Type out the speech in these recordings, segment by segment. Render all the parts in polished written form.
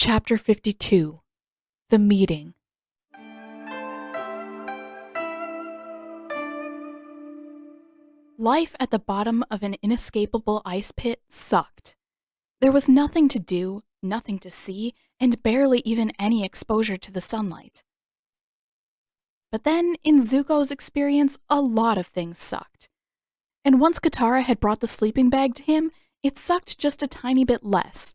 Chapter 52. The Meeting. Life at the bottom of an inescapable ice pit sucked. There was nothing to do, nothing to see, and barely even any exposure to the sunlight. But then, in Zuko's experience, a lot of things sucked. And once Katara had brought the sleeping bag to him, it sucked just a tiny bit less.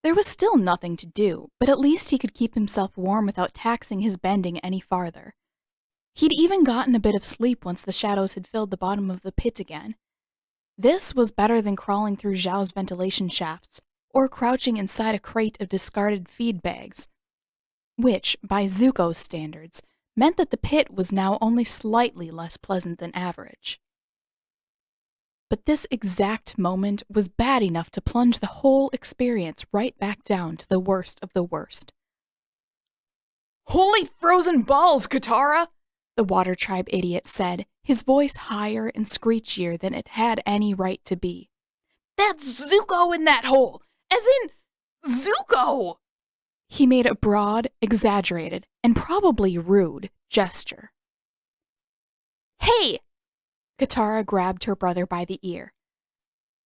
There was still nothing to do, but at least he could keep himself warm without taxing his bending any farther. He'd even gotten a bit of sleep once the shadows had filled the bottom of the pit again. This was better than crawling through Zhao's ventilation shafts, or crouching inside a crate of discarded feed bags. Which, by Zuko's standards, meant that the pit was now only slightly less pleasant than average. But this exact moment was bad enough to plunge the whole experience right back down to the worst of the worst. "Holy frozen balls, Katara!" the Water Tribe idiot said, his voice higher and screechier than it had any right to be. "That's Zuko in that hole! As in, Zuko!" He made a broad, exaggerated, and probably rude gesture. "Hey!" Katara grabbed her brother by the ear.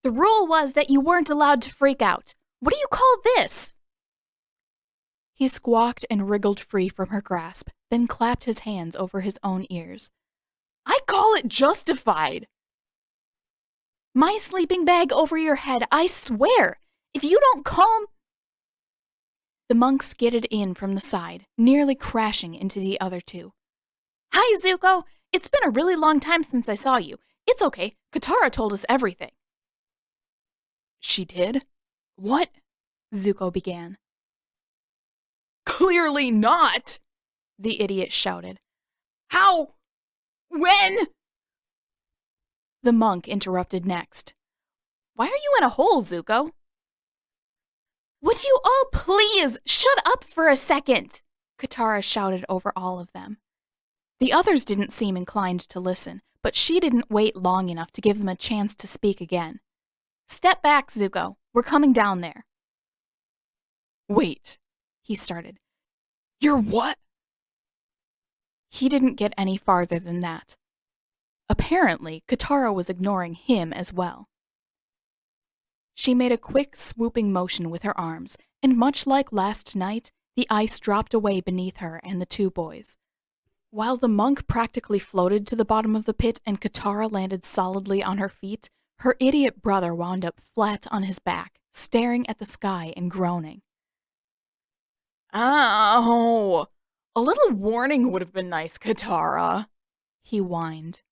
"The rule was that you weren't allowed to freak out. What do you call this?" He squawked and wriggled free from her grasp, then clapped his hands over his own ears. "I call it justified!" "My sleeping bag over your head, I swear! If you don't calm—" The monk skidded in from the side, nearly crashing into the other two. "Hi, Zuko! It's been a really long time since I saw you. It's okay. Katara told us everything." "She did? What?" Zuko began. "Clearly not!" the idiot shouted. "How? When?" The monk interrupted next. "Why are you in a hole, Zuko?" "Would you all please shut up for a second?" Katara shouted over all of them. The others didn't seem inclined to listen, but she didn't wait long enough to give them a chance to speak again. "Step back, Zuko. We're coming down there." "Wait," he started. "You're what?" He didn't get any farther than that. Apparently, Katara was ignoring him as well. She made a quick, swooping motion with her arms, and much like last night, the ice dropped away beneath her and the two boys. While the monk practically floated to the bottom of the pit and Katara landed solidly on her feet, her idiot brother wound up flat on his back, staring at the sky and groaning. "Ow! A little warning would have been nice, Katara," he whined.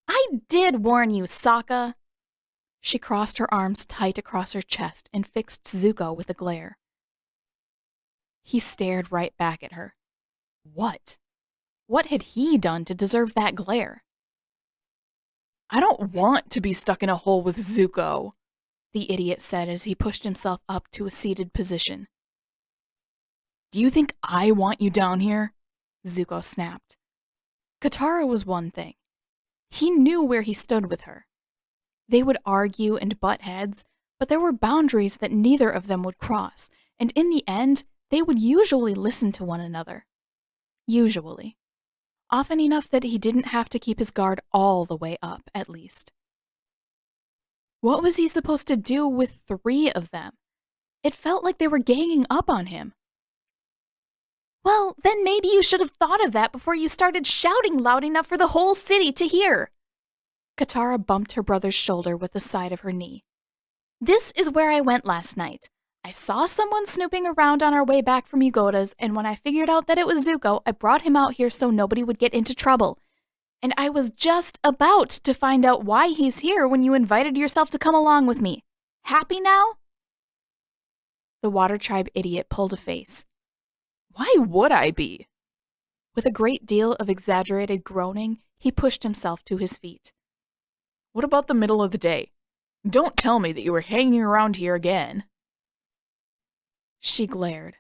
"I did warn you, Sokka." She crossed her arms tight across her chest and fixed Zuko with a glare. He stared right back at her. What? What had he done to deserve that glare? "I don't want to be stuck in a hole with Zuko," the idiot said as he pushed himself up to a seated position. "Do you think I want you down here?" Zuko snapped. Katara was one thing. He knew where he stood with her. They would argue and butt heads, but there were boundaries that neither of them would cross, and in the end, they would usually listen to one another. Usually. Often enough that he didn't have to keep his guard all the way up, at least. What was he supposed to do with 3 of them? It felt like they were ganging up on him. "Well, then maybe you should have thought of that before you started shouting loud enough for the whole city to hear." Katara bumped her brother's shoulder with the side of her knee. "This is where I went last night. I saw someone snooping around on our way back from Yugota's, and when I figured out that it was Zuko, I brought him out here so nobody would get into trouble. And I was just about to find out why he's here when you invited yourself to come along with me. Happy now?" The Water Tribe idiot pulled a face. "Why would I be?" With a great deal of exaggerated groaning, he pushed himself to his feet. "What about the middle of the day? Don't tell me that you were hanging around here again." She glared.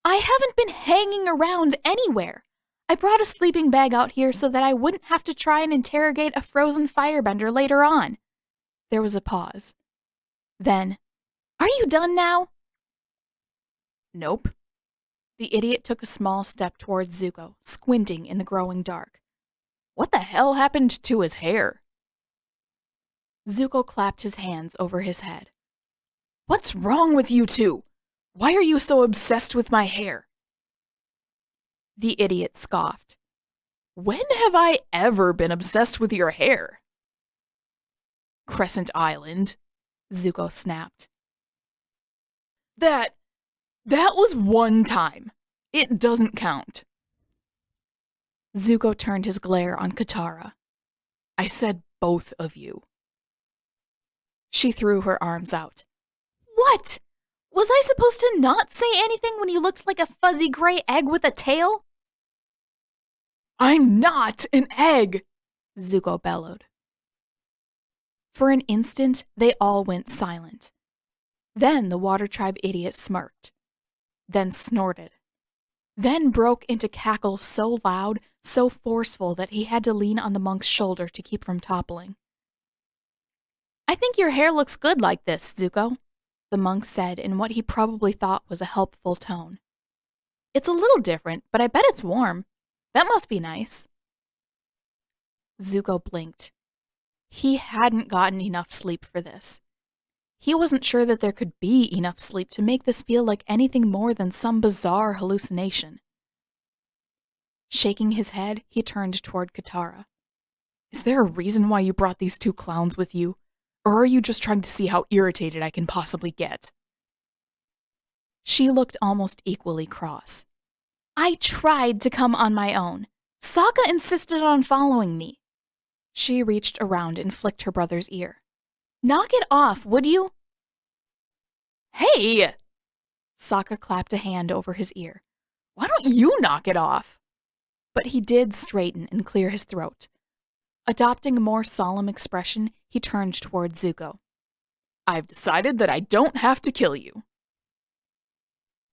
"I haven't been hanging around anywhere. I brought a sleeping bag out here so that I wouldn't have to try and interrogate a frozen firebender later on." There was a pause. Then, "Are you done now?" Nope. The idiot took a small step towards Zuko, squinting in the growing dark. What the hell happened to his hair? Zuko clapped his hands over his head. What's wrong with you two? Why are you so obsessed with my hair? The idiot scoffed. When have I ever been obsessed with your hair? Crescent Island, Zuko snapped. That was one time. It doesn't count. Zuko turned his glare on Katara. I said both of you. She threw her arms out. What? Was I supposed to not say anything when you looked like a fuzzy gray egg with a tail? I'm not an egg, Zuko bellowed. For an instant, they all went silent. Then the Water Tribe idiot smirked, then snorted, then broke into cackles so loud, so forceful that he had to lean on the monk's shoulder to keep from toppling. I think your hair looks good like this, Zuko, the monk said in what he probably thought was a helpful tone. It's a little different, but I bet it's warm. That must be nice. Zuko blinked. He hadn't gotten enough sleep for this. He wasn't sure that there could be enough sleep to make this feel like anything more than some bizarre hallucination. Shaking his head, he turned toward Katara. Is there a reason why you brought these two clowns with you? Or are you just trying to see how irritated I can possibly get? She looked almost equally cross. I tried to come on my own. Sokka insisted on following me. She reached around and flicked her brother's ear. Knock it off, would you? Hey! Sokka clapped a hand over his ear. Why don't you knock it off? But he did straighten and clear his throat. Adopting a more solemn expression, he turned toward Zuko. I've decided that I don't have to kill you.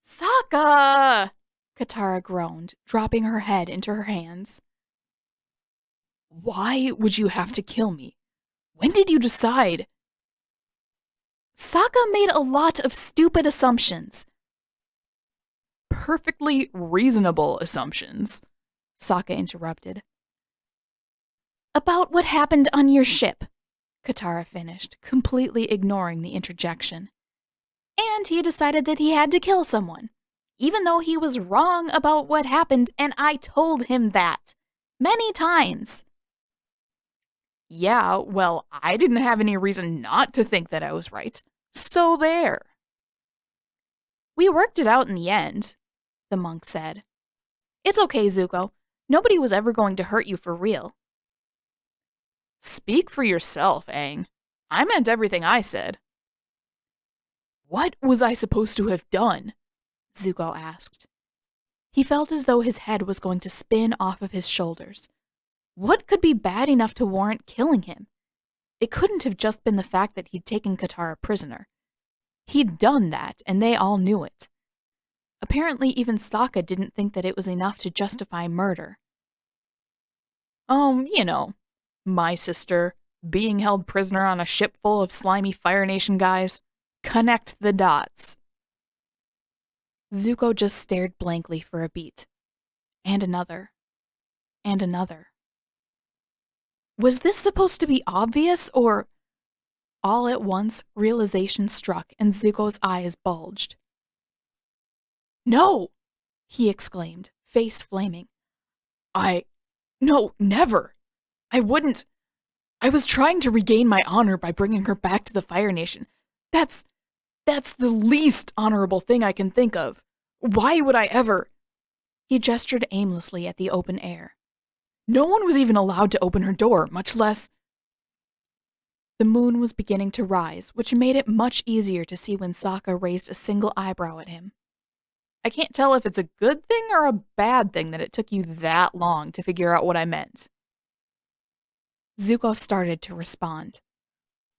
Sokka! Katara groaned, dropping her head into her hands. Why would you have to kill me? When did you decide? Sokka made a lot of stupid assumptions. Perfectly reasonable assumptions, Sokka interrupted. About what happened on your ship, Katara finished, completely ignoring the interjection. And he decided that he had to kill someone, even though he was wrong about what happened, and I told him that many times. Yeah, well, I didn't have any reason not to think that I was right. So there. We worked it out in the end, the monk said. It's okay, Zuko. Nobody was ever going to hurt you for real. Speak for yourself, Aang. I meant everything I said. What was I supposed to have done? Zuko asked. He felt as though his head was going to spin off of his shoulders. What could be bad enough to warrant killing him? It couldn't have just been the fact that he'd taken Katara prisoner. He'd done that, and they all knew it. Apparently, even Sokka didn't think that it was enough to justify murder. My sister, being held prisoner on a ship full of slimy Fire Nation guys. Connect the dots. Zuko just stared blankly for a beat. And another. And another. Was this supposed to be obvious, or... All at once, realization struck and Zuko's eyes bulged. No! He exclaimed, face flaming. No, never! I wouldn't. I was trying to regain my honor by bringing her back to the Fire Nation. That's the least honorable thing I can think of. Why would I ever? He gestured aimlessly at the open air. No one was even allowed to open her door, much less... The moon was beginning to rise, which made it much easier to see when Sokka raised a single eyebrow at him. I can't tell if it's a good thing or a bad thing that it took you that long to figure out what I meant. Zuko started to respond.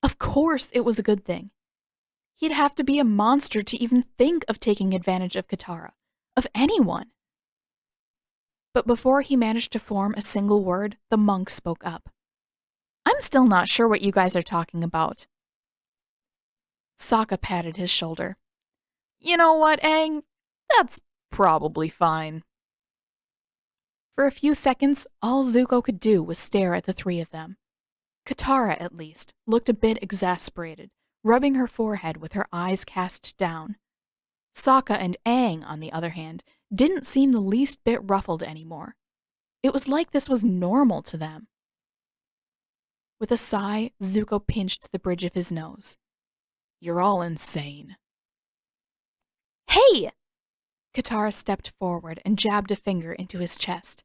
Of course it was a good thing. He'd have to be a monster to even think of taking advantage of Katara, of anyone. But before he managed to form a single word, the monk spoke up. I'm still not sure what you guys are talking about. Sokka patted his shoulder. You know what, Aang? That's probably fine. For a few seconds, all Zuko could do was stare at the three of them. Katara, at least, looked a bit exasperated, rubbing her forehead with her eyes cast down. Sokka and Aang, on the other hand, didn't seem the least bit ruffled anymore. It was like this was normal to them. With a sigh, Zuko pinched the bridge of his nose. You're all insane. Hey! Katara stepped forward and jabbed a finger into his chest.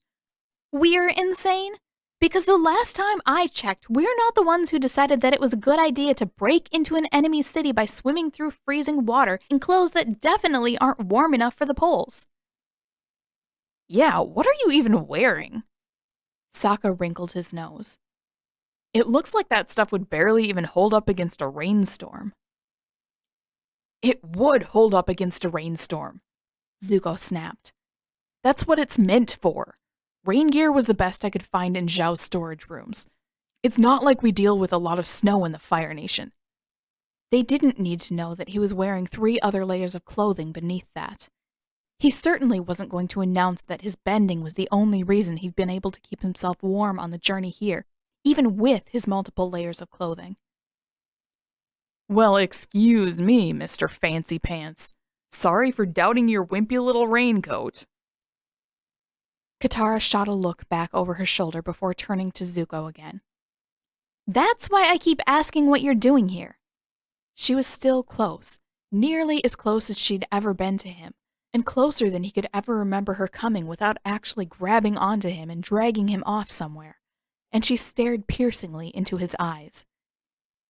We're insane? Because the last time I checked, we're not the ones who decided that it was a good idea to break into an enemy city by swimming through freezing water in clothes that definitely aren't warm enough for the poles. Yeah, what are you even wearing? Sokka wrinkled his nose. It looks like that stuff would barely even hold up against a rainstorm. It would hold up against a rainstorm, Zuko snapped. That's what it's meant for. Rain gear was the best I could find in Zhao's storage rooms. It's not like we deal with a lot of snow in the Fire Nation. They didn't need to know that he was wearing 3 other layers of clothing beneath that. He certainly wasn't going to announce that his bending was the only reason he'd been able to keep himself warm on the journey here, even with his multiple layers of clothing. Well, excuse me, Mr. Fancy Pants. Sorry for doubting your wimpy little raincoat. Katara shot a look back over her shoulder before turning to Zuko again. That's why I keep asking what you're doing here. She was still close, nearly as close as she'd ever been to him, and closer than he could ever remember her coming without actually grabbing onto him and dragging him off somewhere, and she stared piercingly into his eyes.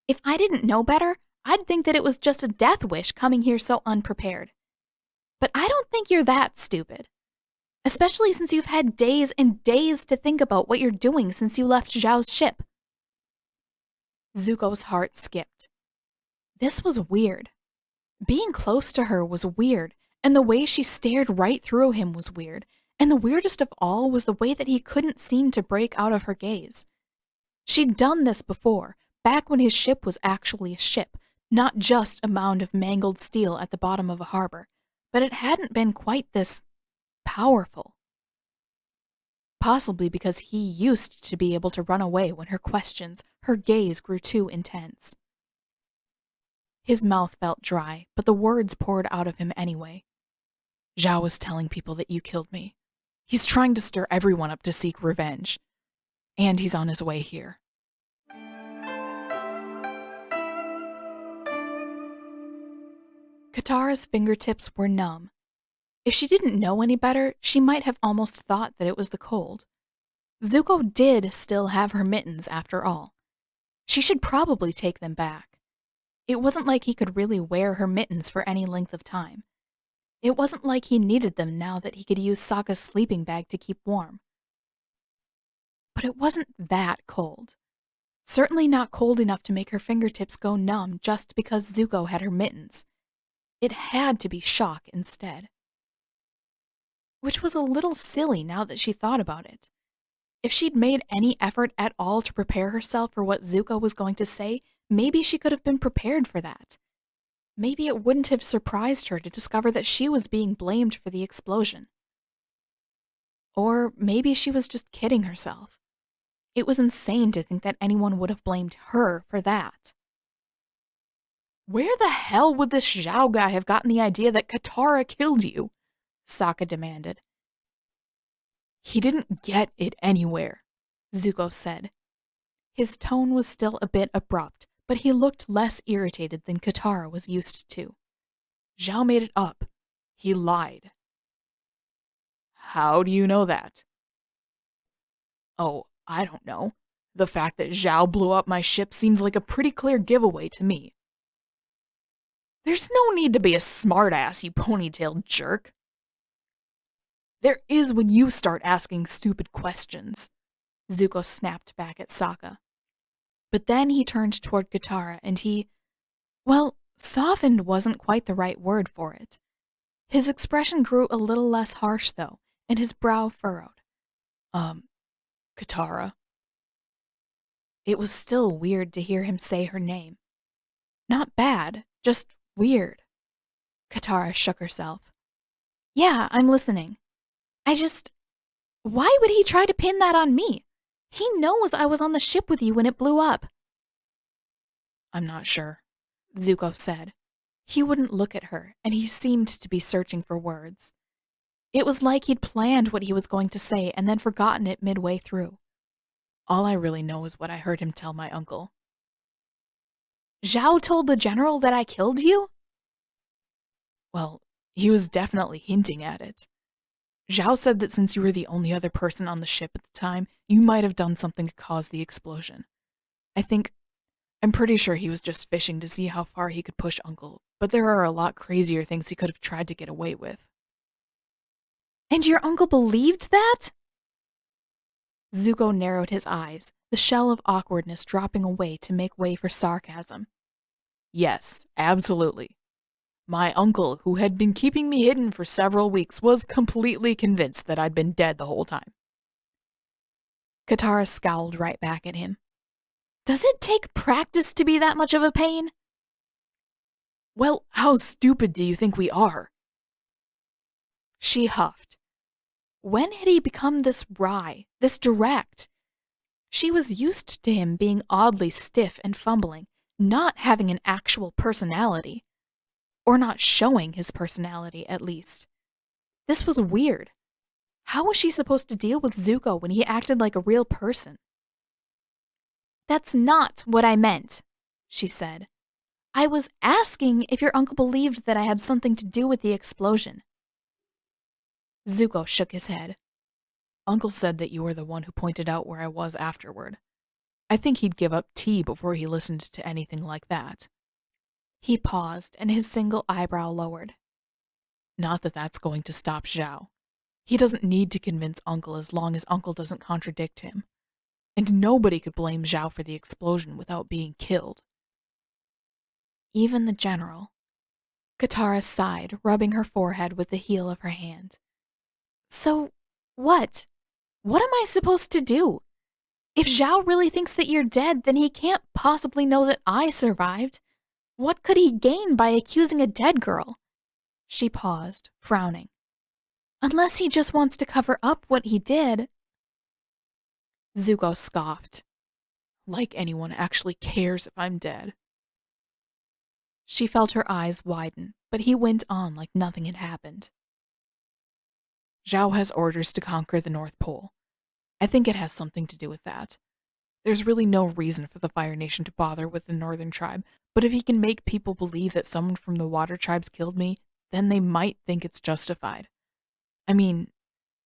If I didn't know better, I'd think that it was just a death wish coming here so unprepared. But I don't think you're that stupid. Especially since you've had days and days to think about what you're doing since you left Zhao's ship. Zuko's heart skipped. This was weird. Being close to her was weird, and the way she stared right through him was weird, and the weirdest of all was the way that he couldn't seem to break out of her gaze. She'd done this before, back when his ship was actually a ship, not just a mound of mangled steel at the bottom of a harbor, but it hadn't been quite this powerful. Possibly because he used to be able to run away when her questions, her gaze grew too intense. His mouth felt dry, but the words poured out of him anyway. Zhao was telling people that you killed me. He's trying to stir everyone up to seek revenge. And he's on his way here. Katara's fingertips were numb. If she didn't know any better, she might have almost thought that it was the cold. Zuko did still have her mittens, after all. She should probably take them back. It wasn't like he could really wear her mittens for any length of time. It wasn't like he needed them now that he could use Sokka's sleeping bag to keep warm. But it wasn't that cold. Certainly not cold enough to make her fingertips go numb just because Zuko had her mittens. It had to be shock instead. Which was a little silly now that she thought about it. If she'd made any effort at all to prepare herself for what Zuko was going to say, maybe she could have been prepared for that. Maybe it wouldn't have surprised her to discover that she was being blamed for the explosion. Or maybe she was just kidding herself. It was insane to think that anyone would have blamed her for that. Where the hell would this Zhao guy have gotten the idea that Katara killed you? Sokka demanded. He didn't get it anywhere, Zuko said. His tone was still a bit abrupt, but he looked less irritated than Katara was used to. Zhao made it up. He lied. How do you know that? Oh, I don't know. The fact that Zhao blew up my ship seems like a pretty clear giveaway to me. There's no need to be a smartass, you ponytailed jerk. There is when you start asking stupid questions, Zuko snapped back at Sokka. But then he turned toward Katara and softened wasn't quite the right word for it. His expression grew a little less harsh, though, and his brow furrowed. Katara. It was still weird to hear him say her name. Not bad, just weird. Katara shook herself. Yeah, I'm listening. Why would he try to pin that on me? He knows I was on the ship with you when it blew up. I'm not sure, Zuko said. He wouldn't look at her, and he seemed to be searching for words. It was like he'd planned what he was going to say and then forgotten it midway through. All I really know is what I heard him tell my uncle. Zhao told the general that I killed you? Well, he was definitely hinting at it. Zhao said that since you were the only other person on the ship at the time, you might have done something to cause the explosion. I'm pretty sure he was just fishing to see how far he could push Uncle, but there are a lot crazier things he could have tried to get away with. And your uncle believed that? Zuko narrowed his eyes, the shell of awkwardness dropping away to make way for sarcasm. Yes, absolutely. My uncle, who had been keeping me hidden for several weeks, was completely convinced that I'd been dead the whole time. Katara scowled right back at him. Does it take practice to be that much of a pain? Well, how stupid do you think we are? She huffed. When had he become this wry, this direct? She was used to him being oddly stiff and fumbling, not having an actual personality. Or not showing his personality, at least. This was weird. How was she supposed to deal with Zuko when he acted like a real person? That's not what I meant, she said. I was asking if your uncle believed that I had something to do with the explosion. Zuko shook his head. Uncle said that you were the one who pointed out where I was afterward. I think he'd give up tea before he listened to anything like that. He paused, and his single eyebrow lowered. Not that that's going to stop Zhao. He doesn't need to convince Uncle as long as Uncle doesn't contradict him. And nobody could blame Zhao for the explosion without being killed. Even the general. Katara sighed, rubbing her forehead with the heel of her hand. So, what? What am I supposed to do? If Zhao really thinks that you're dead, then he can't possibly know that I survived. What could he gain by accusing a dead girl? She paused, frowning. Unless he just wants to cover up what he did. Zuko scoffed. Like anyone actually cares if I'm dead. She felt her eyes widen, but he went on like nothing had happened. Zhao has orders to conquer the North Pole. I think it has something to do with that. There's really no reason for the Fire Nation to bother with the Northern Tribe, but if he can make people believe that someone from the Water Tribes killed me, then they might think it's justified. I mean,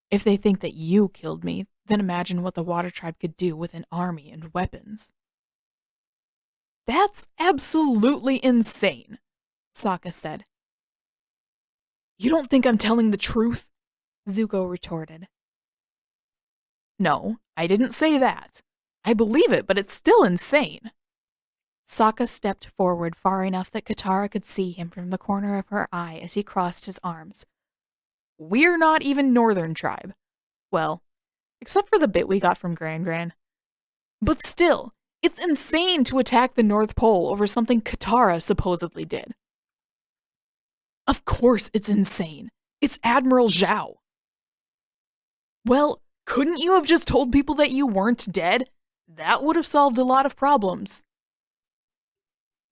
if they think that you killed me, then imagine what the Water Tribe could do with an army and weapons. That's absolutely insane, Sokka said. You don't think I'm telling the truth? Zuko retorted. No, I didn't say that. I believe it, but it's still insane. Sokka stepped forward far enough that Katara could see him from the corner of her eye as he crossed his arms. We're not even Northern Tribe. Well, except for the bit we got from Gran Gran. But still, it's insane to attack the North Pole over something Katara supposedly did. Of course it's insane. It's Admiral Zhao. Well, couldn't you have just told people that you weren't dead? That would have solved a lot of problems.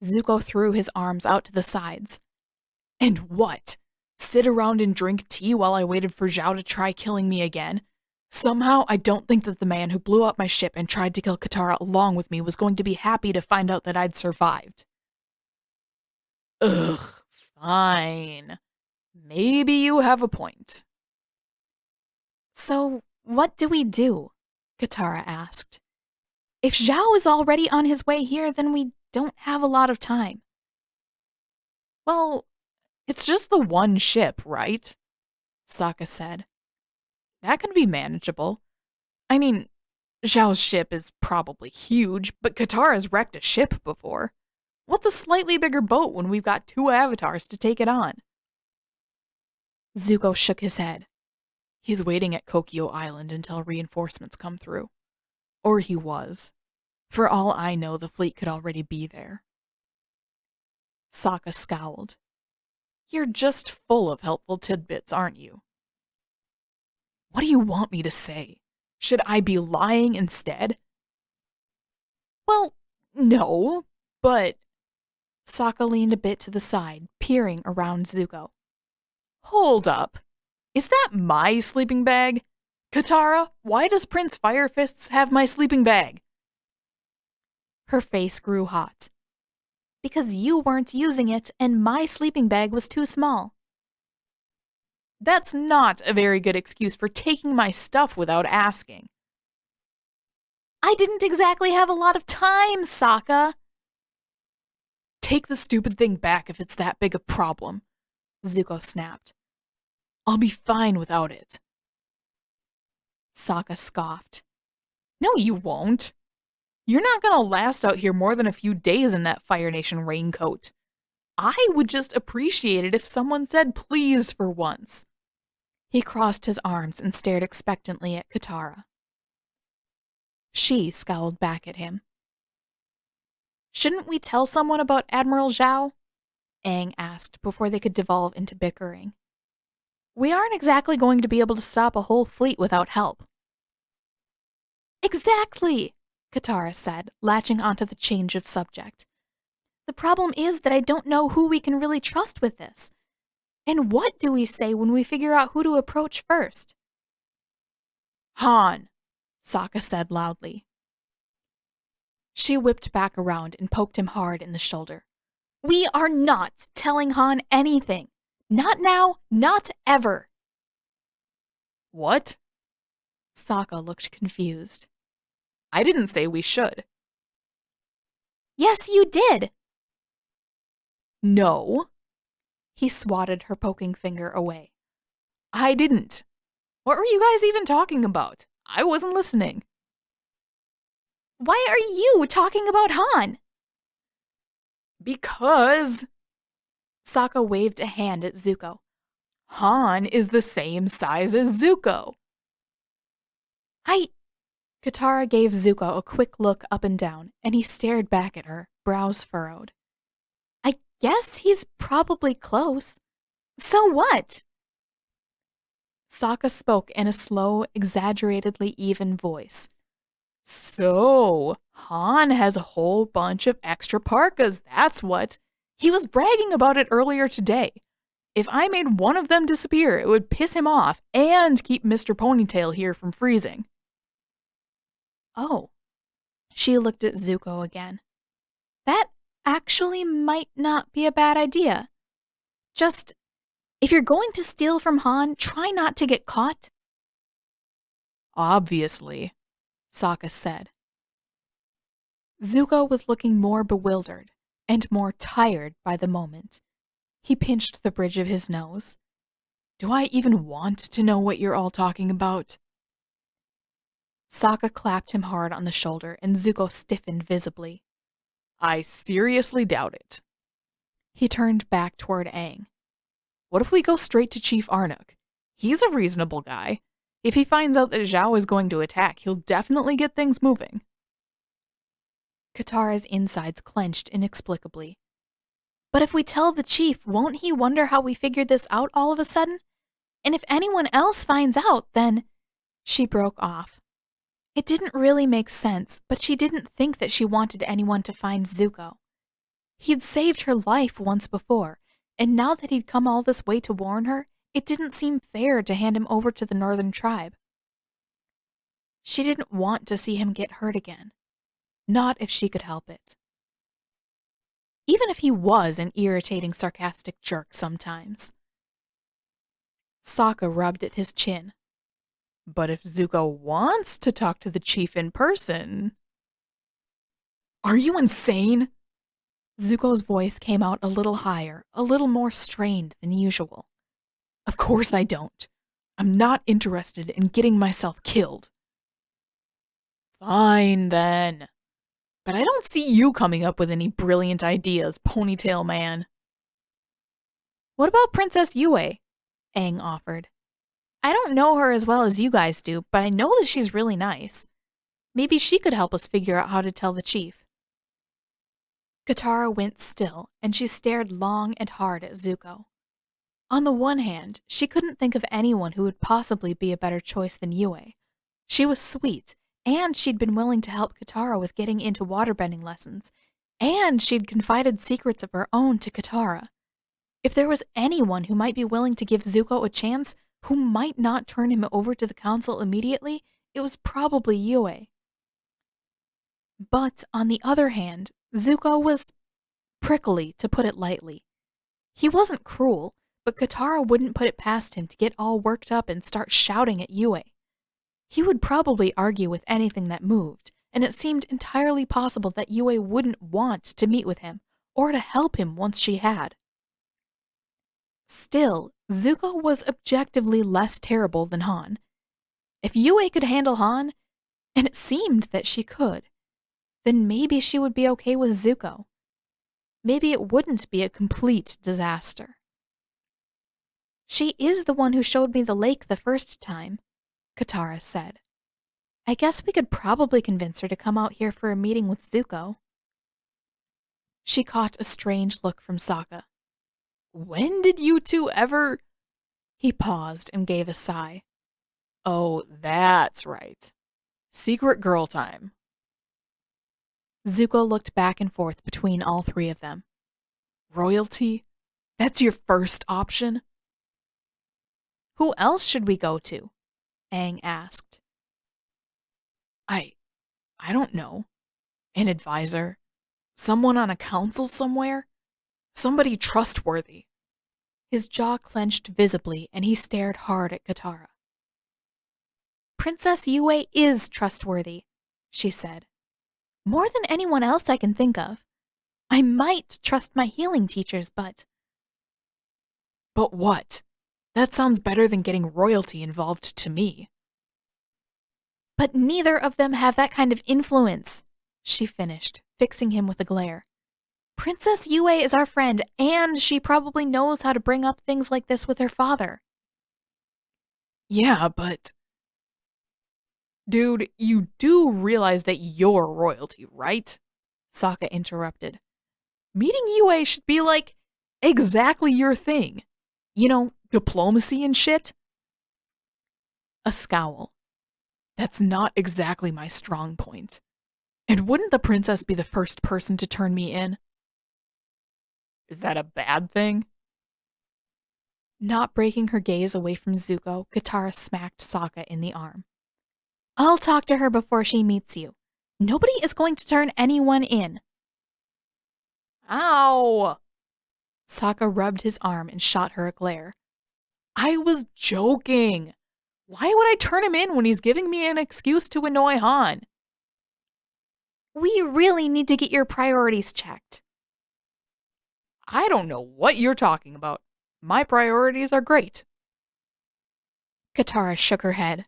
Zuko threw his arms out to the sides. And what? Sit around and drink tea while I waited for Zhao to try killing me again? Somehow, I don't think that the man who blew up my ship and tried to kill Katara along with me was going to be happy to find out that I'd survived. Ugh, fine. Maybe you have a point. So, what do we do? Katara asked. If Zhao is already on his way here, then we don't have a lot of time. Well, it's just the one ship, right? Sokka said. That can be manageable. I mean, Zhao's ship is probably huge, but Katara's wrecked a ship before. What's a slightly bigger boat when we've got 2 avatars to take it on? Zuko shook his head. He's waiting at Kokyo Island until reinforcements come through. Or he was. For all I know, the fleet could already be there. Sokka scowled. You're just full of helpful tidbits, aren't you? What do you want me to say? Should I be lying instead? Well, no, but... Sokka leaned a bit to the side, peering around Zuko. Hold up. Is that my sleeping bag? Katara, why does Prince Firefists have my sleeping bag? Her face grew hot. Because you weren't using it and my sleeping bag was too small. That's not a very good excuse for taking my stuff without asking. I didn't exactly have a lot of time, Sokka. Take the stupid thing back if it's that big a problem, Zuko snapped. I'll be fine without it. Sokka scoffed. No, you won't. You're not gonna last out here more than a few days in that Fire Nation raincoat. I would just appreciate it if someone said please for once. He crossed his arms and stared expectantly at Katara. She scowled back at him. Shouldn't we tell someone about Admiral Zhao? Aang asked before they could devolve into bickering. We aren't exactly going to be able to stop a whole fleet without help. Exactly, Katara said, latching onto the change of subject. The problem is that I don't know who we can really trust with this. And what do we say when we figure out who to approach first? Han, Sokka said loudly. She whipped back around and poked him hard in the shoulder. We are not telling Han anything. Not now, not ever. What? Sokka looked confused. I didn't say we should. Yes, you did. No. He swatted her poking finger away. I didn't. What were you guys even talking about? I wasn't listening. Why are you talking about Han? Because... Sokka waved a hand at Zuko. Han is the same size as Zuko. Katara gave Zuko a quick look up and down, and he stared back at her, brows furrowed. I guess he's probably close. So what? Sokka spoke in a slow, exaggeratedly even voice. So, Han has a whole bunch of extra parkas, that's what. He was bragging about it earlier today. If I made one of them disappear, it would piss him off and keep Mr. Ponytail here from freezing. Oh. She looked at Zuko again. That actually might not be a bad idea. Just, if you're going to steal from Han, try not to get caught. Obviously, Sokka said. Zuko was looking more bewildered and more tired by the moment. He pinched the bridge of his nose. Do I even want to know what you're all talking about? Sokka clapped him hard on the shoulder, and Zuko stiffened visibly. I seriously doubt it. He turned back toward Aang. What if we go straight to Chief Arnook? He's a reasonable guy. If he finds out that Zhao is going to attack, he'll definitely get things moving. Katara's insides clenched inexplicably. But if we tell the chief, won't he wonder how we figured this out all of a sudden? And if anyone else finds out, then... She broke off. It didn't really make sense, but she didn't think that she wanted anyone to find Zuko. He'd saved her life once before, and now that he'd come all this way to warn her, it didn't seem fair to hand him over to the northern tribe. She didn't want to see him get hurt again. Not if she could help it. Even if he was an irritating, sarcastic jerk sometimes. Sokka rubbed at his chin. But if Zuko wants to talk to the chief in person... Are you insane? Zuko's voice came out a little higher, a little more strained than usual. Of course I don't. I'm not interested in getting myself killed. Fine, then. But I don't see you coming up with any brilliant ideas, Ponytail Man. What about Princess Yue? Aang offered. I don't know her as well as you guys do, but I know that she's really nice. Maybe she could help us figure out how to tell the chief. Katara went still, and she stared long and hard at Zuko. On the one hand, she couldn't think of anyone who would possibly be a better choice than Yue. She was sweet, and she'd been willing to help Katara with getting into waterbending lessons, and she'd confided secrets of her own to Katara. If there was anyone who might be willing to give Zuko a chance, who might not turn him over to the council immediately, it was probably Yue. But on the other hand, Zuko was prickly, to put it lightly. He wasn't cruel, but Katara wouldn't put it past him to get all worked up and start shouting at Yue. He would probably argue with anything that moved, and it seemed entirely possible that Yue wouldn't want to meet with him, or to help him once she had. Still, Zuko was objectively less terrible than Han. If Yue could handle Han, and it seemed that she could, then maybe she would be okay with Zuko. Maybe it wouldn't be a complete disaster. She is the one who showed me the lake the first time, Katara said. I guess we could probably convince her to come out here for a meeting with Zuko. She caught a strange look from Sokka. When did you two ever... He paused and gave a sigh. Oh, that's right. Secret girl time. Zuko looked back and forth between all three of them. Royalty? That's your first option? Who else should we go to? Aang asked. I don't know. An advisor? Someone on a council somewhere? Somebody trustworthy. His jaw clenched visibly, and he stared hard at Katara. Princess Yue is trustworthy, she said. More than anyone else I can think of. I might trust my healing teachers, but... But what? That sounds better than getting royalty involved to me. But neither of them have that kind of influence, she finished, fixing him with a glare. Princess Yue is our friend, and she probably knows how to bring up things like this with her father. Yeah, but... Dude, you do realize that you're royalty, right? Sokka interrupted. Meeting Yue should be like exactly your thing. You know, diplomacy and shit. A scowl. That's not exactly my strong point. And wouldn't the princess be the first person to turn me in? Is that a bad thing? Not breaking her gaze away from Zuko, Katara smacked Sokka in the arm. I'll talk to her before she meets you. Nobody is going to turn anyone in. Ow! Sokka rubbed his arm and shot her a glare. I was joking. Why would I turn him in when he's giving me an excuse to annoy Han? We really need to get your priorities checked. I don't know what you're talking about. My priorities are great. Katara shook her head.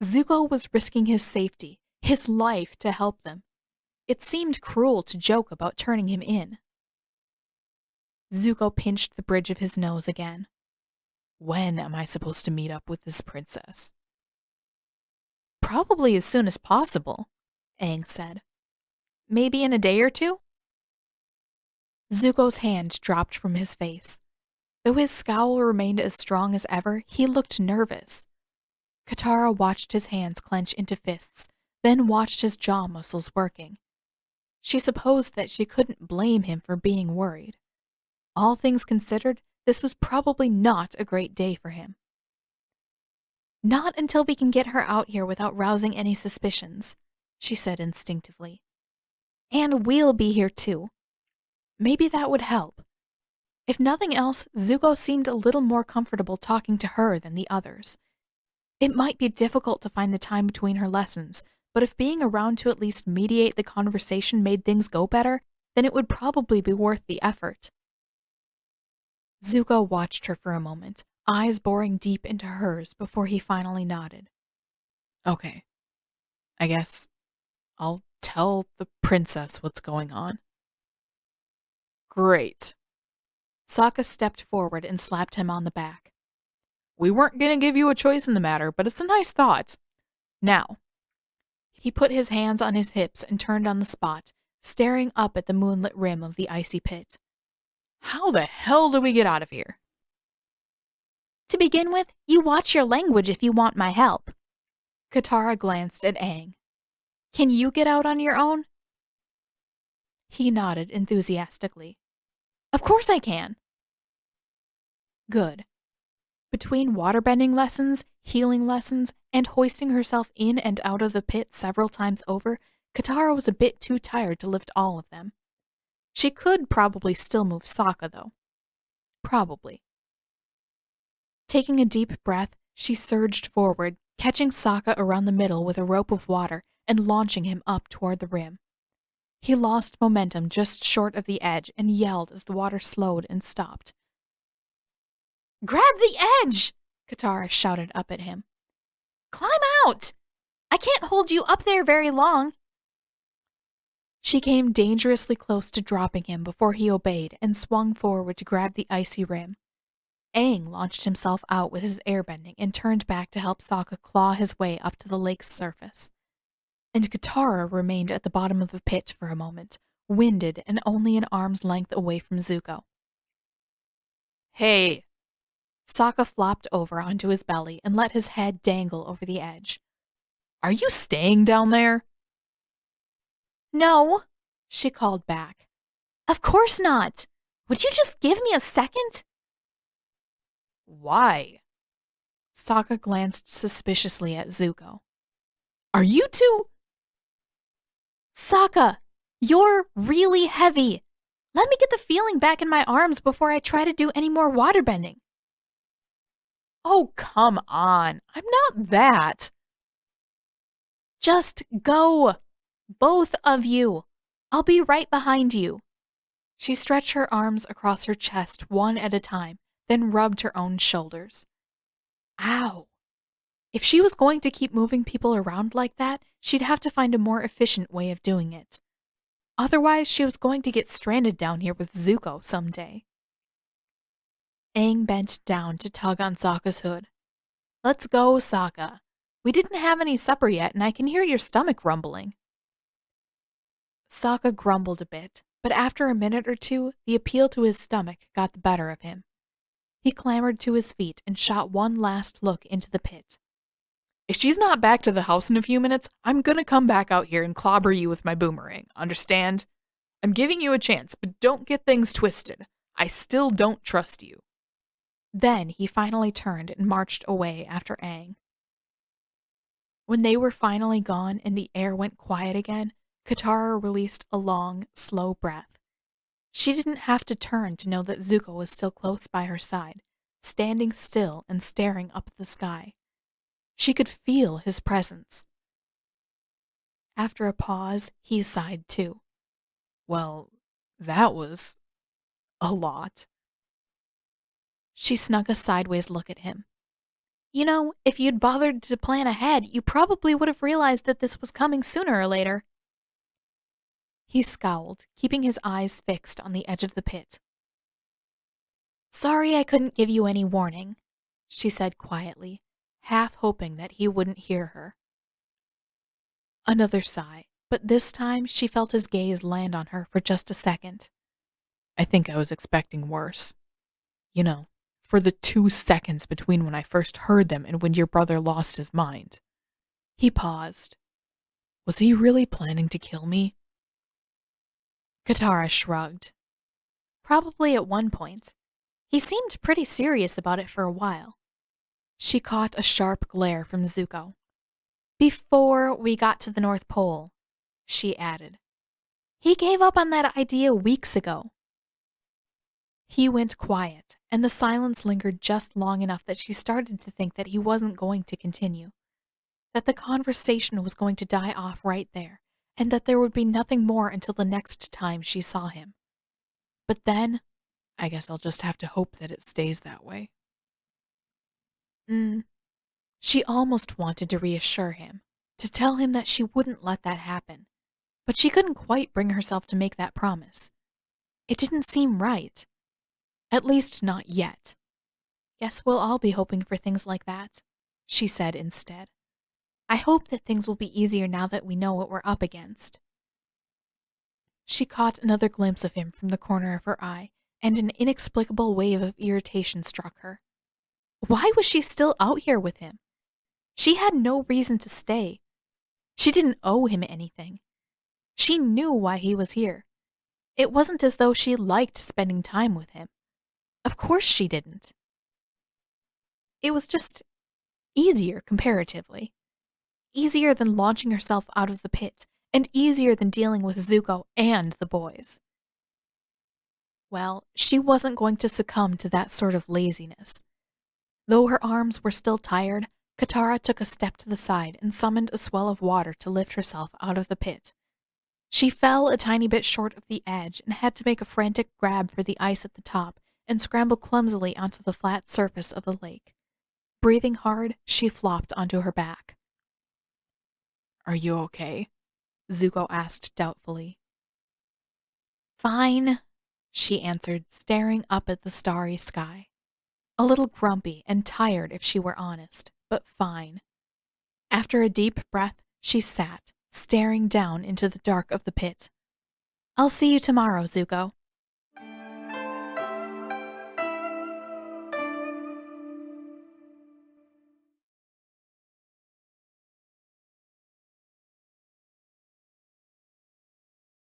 Zuko was risking his safety, his life, to help them. It seemed cruel to joke about turning him in. Zuko pinched the bridge of his nose again. When am I supposed to meet up with this princess? Probably as soon as possible, Aang said. Maybe in a day or two? Zuko's hand dropped from his face. Though his scowl remained as strong as ever, he looked nervous. Katara watched his hands clench into fists, then watched his jaw muscles working. She supposed that she couldn't blame him for being worried. All things considered, this was probably not a great day for him. Not until we can get her out here without rousing any suspicions, she said instinctively. And we'll be here too. Maybe that would help. If nothing else, Zuko seemed a little more comfortable talking to her than the others. It might be difficult to find the time between her lessons, but if being around to at least mediate the conversation made things go better, then it would probably be worth the effort. Zuko watched her for a moment, eyes boring deep into hers before he finally nodded. Okay. I guess I'll tell the princess what's going on. Great. Sokka stepped forward and slapped him on the back. We weren't going to give you a choice in the matter, but it's a nice thought. Now. He put his hands on his hips and turned on the spot, staring up at the moonlit rim of the icy pit. How the hell do we get out of here? To begin with, you watch your language if you want my help. Katara glanced at Aang. Can you get out on your own? He nodded enthusiastically. Of course I can. Good. Between waterbending lessons, healing lessons, and hoisting herself in and out of the pit several times over, Katara was a bit too tired to lift all of them. She could probably still move Sokka, though. Probably. Taking a deep breath, she surged forward, catching Sokka around the middle with a rope of water and launching him up toward the rim. He lost momentum just short of the edge and yelled as the water slowed and stopped. Grab the edge! Katara shouted up at him. Climb out! I can't hold you up there very long. She came dangerously close to dropping him before he obeyed and swung forward to grab the icy rim. Aang launched himself out with his airbending and turned back to help Sokka claw his way up to the lake's surface. And Katara remained at the bottom of the pit for a moment, winded and only an arm's length away from Zuko. Hey! Sokka flopped over onto his belly and let his head dangle over the edge. Are you staying down there? No, she called back. Of course not. Would you just give me a second? Why? Sokka glanced suspiciously at Zuko. Are you two? Sokka, you're really heavy. Let me get the feeling back in my arms before I try to do any more waterbending. Oh, come on. I'm not that. Just go. Both of you. I'll be right behind you. She stretched her arms across her chest one at a time, then rubbed her own shoulders. Ow. If she was going to keep moving people around like that, she'd have to find a more efficient way of doing it. Otherwise, she was going to get stranded down here with Zuko someday. Aang bent down to tug on Sokka's hood. Let's go, Sokka. We didn't have any supper yet, and I can hear your stomach rumbling. Sokka grumbled a bit, but after a minute or two, the appeal to his stomach got the better of him. He clambered to his feet and shot one last look into the pit. If she's not back to the house in a few minutes, I'm gonna come back out here and clobber you with my boomerang, understand? I'm giving you a chance, but don't get things twisted. I still don't trust you. Then he finally turned and marched away after Aang. When they were finally gone and the air went quiet again, Katara released a long, slow breath. She didn't have to turn to know that Zuko was still close by her side, standing still and staring up at the sky. She could feel his presence. After a pause, he sighed too. Well, that was a lot. She snuck a sideways look at him. You know, if you'd bothered to plan ahead, you probably would have realized that this was coming sooner or later. He scowled, keeping his eyes fixed on the edge of the pit. Sorry I couldn't give you any warning, she said quietly, half hoping that he wouldn't hear her. Another sigh, but this time she felt his gaze land on her for just a second. I think I was expecting worse. You know, for the 2 seconds between when I first heard them and when your brother lost his mind. He paused. Was he really planning to kill me? Katara shrugged. Probably at one point. He seemed pretty serious about it for a while. She caught a sharp glare from Zuko. Before we got to the North Pole, she added. He gave up on that idea weeks ago. He went quiet, and the silence lingered just long enough that she started to think that he wasn't going to continue, that the conversation was going to die off right there, and that there would be nothing more until the next time she saw him. But then, I guess I'll just have to hope that it stays that way. She almost wanted to reassure him, to tell him that she wouldn't let that happen, but she couldn't quite bring herself to make that promise. It didn't seem right. At least not yet. Guess we'll all be hoping for things like that, she said instead. I hope that things will be easier now that we know what we're up against. She caught another glimpse of him from the corner of her eye, and an inexplicable wave of irritation struck her. Why was she still out here with him? She had no reason to stay. She didn't owe him anything. She knew why he was here. It wasn't as though she liked spending time with him. Of course she didn't. It was just easier comparatively. Easier than launching herself out of the pit, and easier than dealing with Zuko and the boys. Well, she wasn't going to succumb to that sort of laziness. Though her arms were still tired, Katara took a step to the side and summoned a swell of water to lift herself out of the pit. She fell a tiny bit short of the edge and had to make a frantic grab for the ice at the top and scramble clumsily onto the flat surface of the lake. Breathing hard, she flopped onto her back. "Are you okay?" Zuko asked doubtfully. "Fine," she answered, staring up at the starry sky. A little grumpy and tired if she were honest, but fine. After a deep breath, she sat, staring down into the dark of the pit. "I'll see you tomorrow, Zuko."